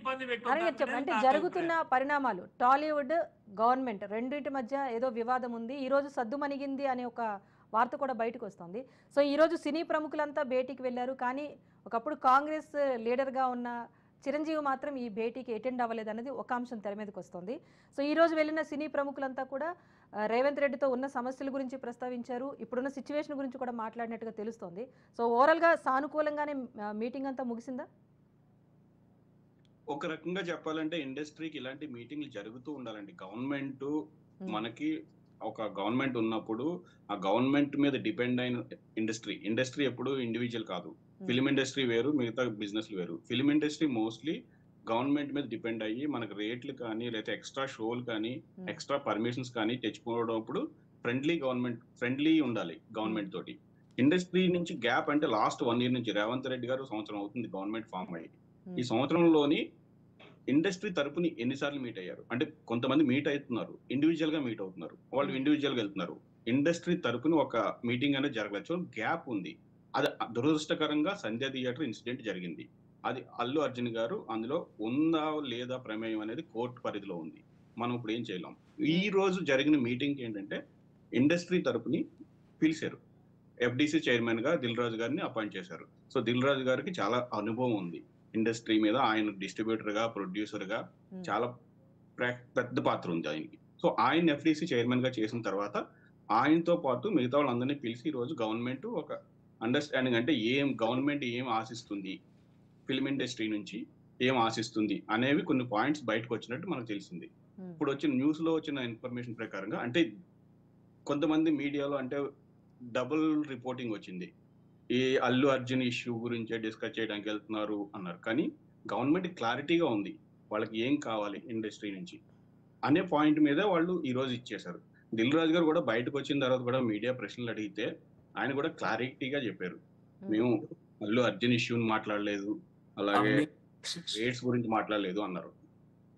ఇబ్బంది అని పెట్టొద్దు మీరు చెప్పండి. అనేది అంటే నాకు జరుగుతున్న అభిప్రాయం. పరిణామాలు టాలీవుడ్, గవర్నమెంట్ రెండింటి మధ్య ఏదో వివాదం ఉంది. ఈరోజు సద్దుమణిగింది అనే ఒక వార్త కూడా బయటకొస్తోంది. సో, ఈరోజు సినీ ప్రముఖులంతా భేటీకి వెళ్లారు. కానీ ఒకప్పుడు కాంగ్రెస్ లీడర్‌గా ఉన్న చిరంజీవి మాత్రం ఈ భేటీకి అటెండ్ అవ్వలేదన్నది ఒక అంశం తెర మీదకొస్తోంది. సో, ఈరోజు వెళ్ళిన సినీ ప్రముఖులంతా కూడా రేవంత్ రెడ్డితో ఉన్న సమస్యల గురించి ప్రస్తావించారు. ఇప్పుడున్న సిట్యుయేషన్ గురించి కూడా మాట్లాడినట్టుగా తెలుస్తోంది. సో, ఓవరాల్‌గా సానుకూలంగానే మీటింగ్ అంతా ముగిసిందా? ఒక రకంగా చెప్పాలంటే ఇండస్ట్రీకి ఇలాంటి మీటింగ్లు జరుగుతూ ఉండాలండి. గవర్నమెంట్ హ్మ్. మనకి ఒక గవర్నమెంట్ ఉన్నప్పుడు ఆ గవర్నమెంట్ మీద డిపెండ్ అయిన ఇండస్ట్రీ ఎప్పుడు ఇండివిజువల్ కాదు. ఫిల్మ్ ఇండస్ట్రీ వేరు, మిగతా బిజినెస్లు వేరు. ఫిల్మ్ ఇండస్ట్రీ మోస్ట్లీ గవర్నమెంట్ మీద డిపెండ్ అయ్యి మనకు రేట్లు కానీ లేకపోతే ఎక్స్ట్రా షోలు కానీ ఎక్స్ట్రా పర్మిషన్స్ కానీ తెచ్చుకోవడప్పుడు ఫ్రెండ్లీ ఉండాలి గవర్నమెంట్ తోటి. ఇండస్ట్రీ నుంచి గ్యాప్ అంటే లాస్ట్ 1 ఇయర్ నుంచి రేవంత్ రెడ్డి గారు సంవత్సరం అవుతుంది గవర్నమెంట్ ఫామ్ అయ్యి. ఈ సంవత్సరంలోని ఇండస్ట్రీ తరపుని ఎన్నిసార్లు మీట్ అయ్యారు అంటే కొంతమంది మీట్ అవుతున్నారు, ఇండివిజువల్ గా మీట్ అవుతున్నారు, వాళ్ళు ఇండివిజువల్ గా వెళ్తున్నారు. ఇండస్ట్రీ తరపున ఒక మీటింగ్ అనేది జరగలేదు. గ్యాప్ ఉంది. అది దురదృష్టకరంగా సంధ్య థియేటర్ ఇన్సిడెంట్ జరిగింది. అది అల్లు అర్జున్ గారు అందులో ఉందా లేదా ప్రమేయం అనేది కోర్టు పరిధిలో ఉంది. మనం ఇప్పుడు ఏం చేయలేం. ఈ రోజు జరిగిన మీటింగ్ ఏంటంటే ఇండస్ట్రీ తరపుని పిలిచారు. ఎఫ్డిసి చైర్మన్ గా దిల్ రాజు గారిని అపాయింట్ చేశారు. సో దిల్ రాజు గారికి చాలా అనుభవం ఉంది ఇండస్ట్రీ మీద. ఆయన డిస్ట్రిబ్యూటర్ గా, ప్రొడ్యూసర్ గా చాలా పెద్ద పాత్ర ఉంది ఆయనకి. సో ఆయన ఎఫ్డిసి చైర్మన్ గా చేసిన తర్వాత ఆయనతో పాటు మిగతా వాళ్ళందరినీ పిలిచి ఈ రోజు గవర్నమెంట్ ఒక అండర్స్టాండింగ్ అంటే గవర్నమెంట్ ఏం ఆశిస్తుంది, ఫిల్మ్ ఇండస్ట్రీ నుంచి ఏం ఆశిస్తుంది అనేవి కొన్ని పాయింట్స్ బయటకు వచ్చినట్టు మనకు తెలిసింది. ఇప్పుడు వచ్చిన న్యూస్ లో వచ్చిన ఇన్ఫర్మేషన్ ప్రకారంగా అంటే కొంతమంది మీడియాలో అంటే డబుల్ రిపోర్టింగ్ వచ్చింది. ఈ అల్లు అర్జున్ ఇష్యూ గురించే డిస్కస్ చేయడానికి వెళ్తున్నారు అన్నారు. కానీ గవర్నమెంట్ క్లారిటీగా ఉంది వాళ్ళకి ఏం కావాలి ఇండస్ట్రీ నుంచి అనే పాయింట్ మీద వాళ్ళు ఈ రోజు ఇచ్చేశారు. దిల్ రాజు గారు కూడా బయటకు వచ్చిన తర్వాత కూడా మీడియా ప్రశ్నలు అడిగితే ఆయన కూడా క్లారిటీగా చెప్పారు. మేము అల్లు అర్జున్ ఇష్యూని మాట్లాడలేదు, అలాగే రేట్స్ గురించి మాట్లాడలేదు అన్నారు.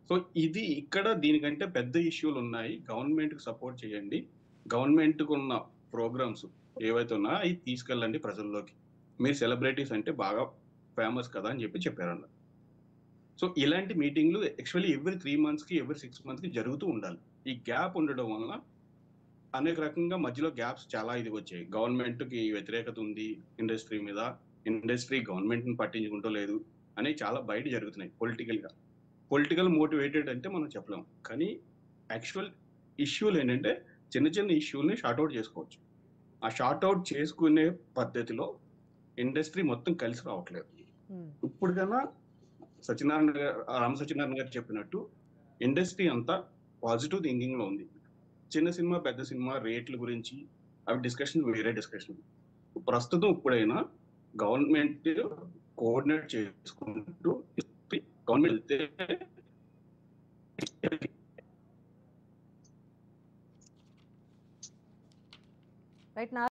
సో ఇది ఇక్కడ దీనికంటే పెద్ద ఇష్యూలు ఉన్నాయి. గవర్నమెంట్ కి సపోర్ట్ చేయండి, గవర్నమెంట్ కు ఉన్న ప్రోగ్రామ్స్ ఏవైతే ఉన్నాయో అవి తీసుకెళ్ళండి ప్రజల్లోకి. మీరు సెలబ్రిటీస్ అంటే బాగా ఫేమస్ కదా అని చెప్పారన్న. సో ఇలాంటి మీటింగ్లు యాక్చువల్లీ ఎవ్రీ 3 months కి, ఎవ్రీ 6 months కి జరుగుతూ ఉండాలి. ఈ గ్యాప్ ఉండడం వలన అనేక రకంగా మధ్యలో గ్యాప్స్ చాలా ఇది వచ్చాయి. గవర్నమెంట్ కి వ్యతిరేకత ఉంది ఇండస్ట్రీ మీద, ఇండస్ట్రీ గవర్నమెంట్ ని పట్టించుకుంటూ లేదు అనేవి చాలా బయట జరుగుతున్నాయి పొలిటికల్ మోటివేటెడ్ అంటే మనం చెప్పలేం. కానీ యాక్చువల్ ఇష్యూలు ఏంటంటే చిన్న చిన్న ఇష్యూల్ని షార్ట్అవుట్ చేసుకోవచ్చు. ఆ షార్ట్అవుట్ చేసుకునే పద్ధతిలో ఇండస్ట్రీ మొత్తం కలిసి రావట్లేదు. ఇప్పుడు కన్నా రామ సత్యనారాయణ గారు చెప్పినట్టు ఇండస్ట్రీ అంతా పాజిటివ్ థింకింగ్ లో ఉంది. చిన్న సినిమా, పెద్ద సినిమా రేట్ల గురించి అవి డిస్కషన్ వేరే డిస్కషన్. ప్రస్తుతం ఇప్పుడైనా గవర్నమెంట్ కోఆర్డినేట్ చేసుకుంటూ గవర్నమెంట్ రైట్.